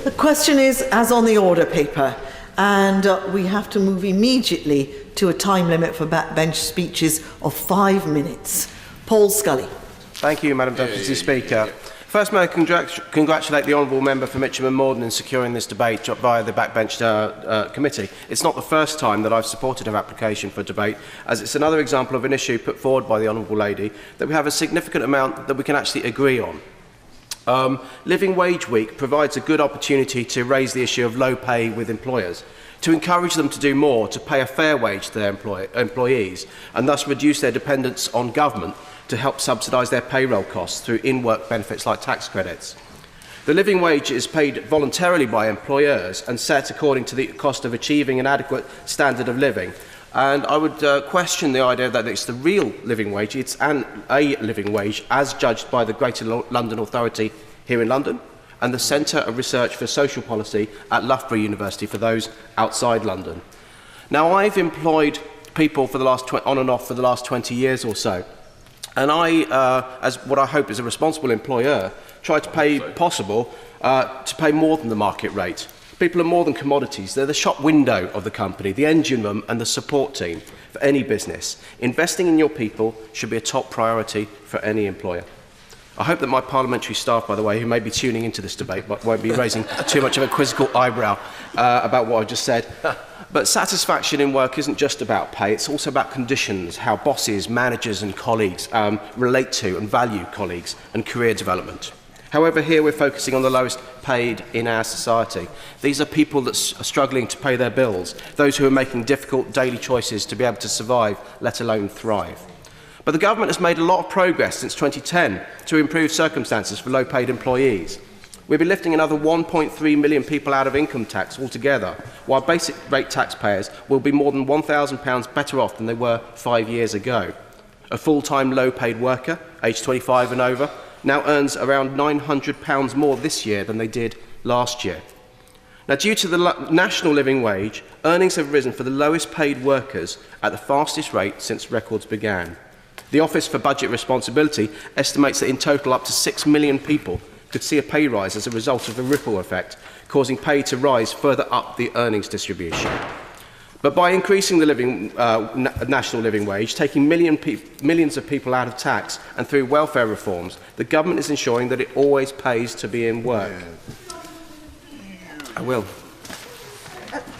The question is, as on the order paper, and we have to move immediately to a time limit for backbench speeches of 5 minutes. Paul Scully. Thank you, Madam Deputy Speaker. First, may I congratulate the Honourable Member for Mitcham and Morden in securing this debate via the Backbench Committee. It's not the first time that I've supported her application for debate, as it's another example of an issue put forward by the Honourable Lady that we have a significant amount that we can actually agree on. Living Wage Week provides a good opportunity to raise the issue of low pay with employers, to encourage them to do more to pay a fair wage to their employees and thus reduce their dependence on government to help subsidise their payroll costs through in-work benefits like tax credits. The living wage is paid voluntarily by employers and set according to the cost of achieving an adequate standard of living. And I would question the idea that it's the real living wage. It's a living wage as judged by the Greater London Authority here in London and the Centre of Research for Social Policy at Loughborough University for those outside London. Now, I've employed people for the last on and off for the last 20 years or so. And I, as what I hope is a responsible employer, try to pay possible to pay more than the market rate. People are more than commodities. They're the shop window of the company, the engine room and the support team for any business. Investing in your people should be a top priority for any employer. I hope that my parliamentary staff, by the way, who may be tuning into this debate, won't be raising too much of a quizzical eyebrow about what I just said. But satisfaction in work isn't just about pay, it's also about conditions, how bosses, managers and colleagues relate to and value colleagues and career development. However, here we're focusing on the lowest paid in our society. These are people that are struggling to pay their bills, those who are making difficult daily choices to be able to survive, let alone thrive. But the government has made a lot of progress since 2010 to improve circumstances for low-paid employees. We'll be lifting another 1.3 million people out of income tax altogether, while basic rate taxpayers will be more than £1,000 better off than they were 5 years ago. A full-time low-paid worker, aged 25 and over, now earns around £900 more this year than they did last year. Now, due to the national living wage, earnings have risen for the lowest paid workers at the fastest rate since records began. The Office for Budget Responsibility estimates that in total up to 6 million people could see a pay rise as a result of a ripple effect, causing pay to rise further up the earnings distribution. But by increasing the national living wage, taking millions of people out of tax and through welfare reforms, the government is ensuring that it always pays to be in work. I will.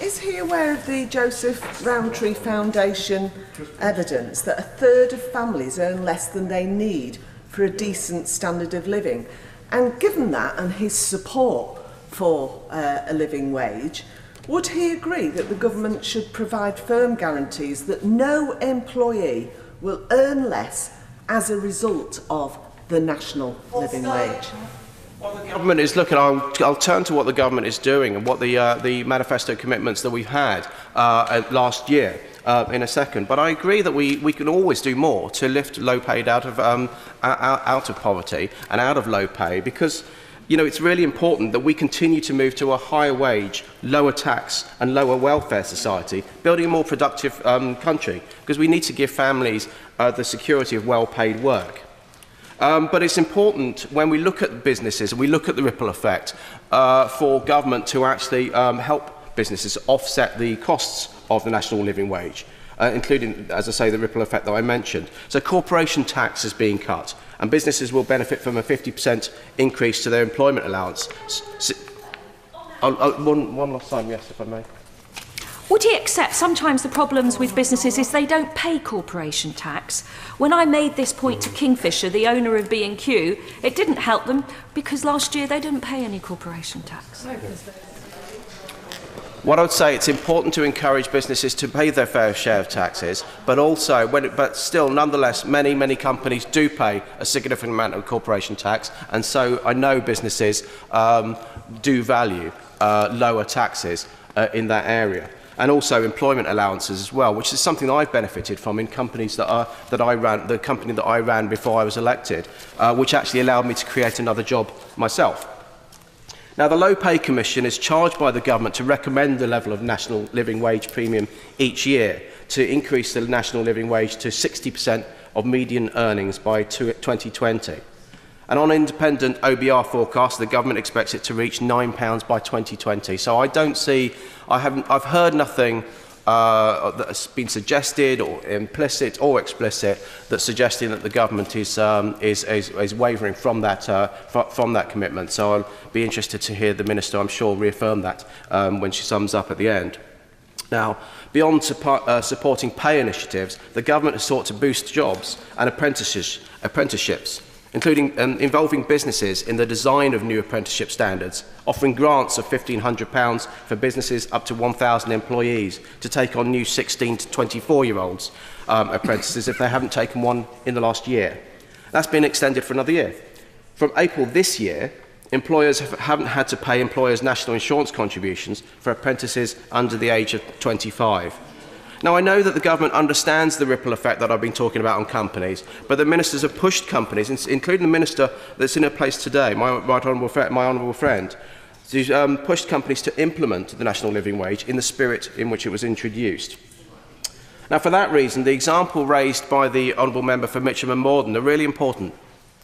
Is he aware of the Joseph Rowntree Foundation evidence that a third of families earn less than they need for a decent standard of living? And given that and his support for a living wage, would he agree that the government should provide firm guarantees that no employee will earn less as a result of the national living wage? Well, the government is looking. I'll turn to what the government is doing and what the manifesto commitments that we've had last year in a second. But I agree that we can always do more to lift low paid out of poverty and out of low pay, because it's really important that we continue to move to a higher wage, lower tax and lower welfare society, building a more productive country, because we need to give families the security of well-paid work. But it's important when we look at businesses and we look at the ripple effect for government to actually help businesses offset the costs of the national living wage, including, as I say, the ripple effect that I mentioned. So corporation tax is being cut, and businesses will benefit from a 50% increase to their employment allowance. One last time, yes, if I may. Would he accept sometimes the problems with businesses is they don't pay corporation tax? When I made this point to Kingfisher, the owner of B&Q, it didn't help them because last year they didn't pay any corporation tax. What I would say, it's important to encourage businesses to pay their fair share of taxes, but still, nonetheless, many companies do pay a significant amount of corporation tax, and so I know businesses do value lower taxes in that area. And also employment allowances as well, which is something that I've benefited from in companies that I ran, the company that I ran before I was elected, which actually allowed me to create another job myself. Now, the Low Pay Commission is charged by the government to recommend the level of national living wage premium each year to increase the national living wage to 60% of median earnings by 2020. And on independent OBR forecast, the government expects it to reach £9 by 2020. So I don't see, I've heard nothing that has been suggested or implicit or explicit that's suggesting that the government is wavering from that commitment. So I'll be interested to hear the Minister, I'm sure, reaffirm that when she sums up at the end. Now, beyond supporting pay initiatives, the government has sought to boost jobs and apprenticeships, including involving businesses in the design of new apprenticeship standards, offering grants of £1,500 for businesses up to 1,000 employees to take on new 16 to 24-year-olds apprentices if they haven't taken one in the last year. That's been extended for another year. From April this year, employers haven't had to pay employers' national insurance contributions for apprentices under the age of 25. Now, I know that the government understands the ripple effect that I've been talking about on companies, but the ministers have pushed companies, including the minister that's in her place today, my honourable friend, to pushed companies to implement the national living wage in the spirit in which it was introduced. Now, for that reason, the example raised by the honourable member for Mitcham and Morden are really important.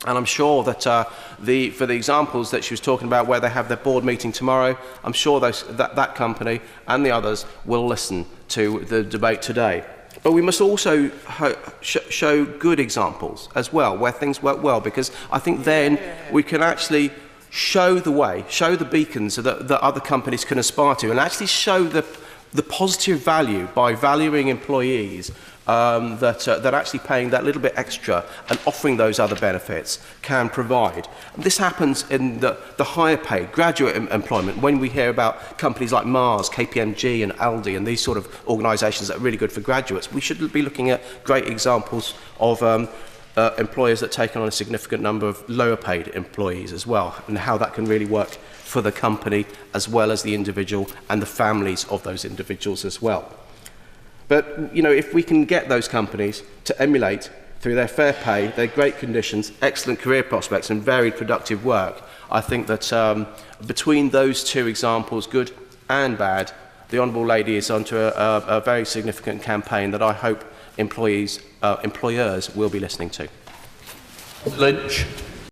And I'm sure that for the examples that she was talking about where they have their board meeting tomorrow, I'm sure that company and the others will listen to the debate today. But we must also show good examples as well, where things work well, because I think then we can actually show the way, show the beacons that other companies can aspire to, and actually show the positive value by valuing employees that actually paying that little bit extra and offering those other benefits can provide. This happens in the higher paid graduate employment when we hear about companies like Mars, KPMG and Aldi and these sort of organisations that are really good for graduates. We should be looking at great examples of employers that take on a significant number of lower paid employees as well, and how that can really work for the company as well as the individual and the families of those individuals as well. But, you know, if we can get those companies to emulate, through their fair pay, their great conditions, excellent career prospects and varied productive work, I think that between those two examples, good and bad, the Honourable Lady is onto a very significant campaign that I hope employers will be listening to. Lynch.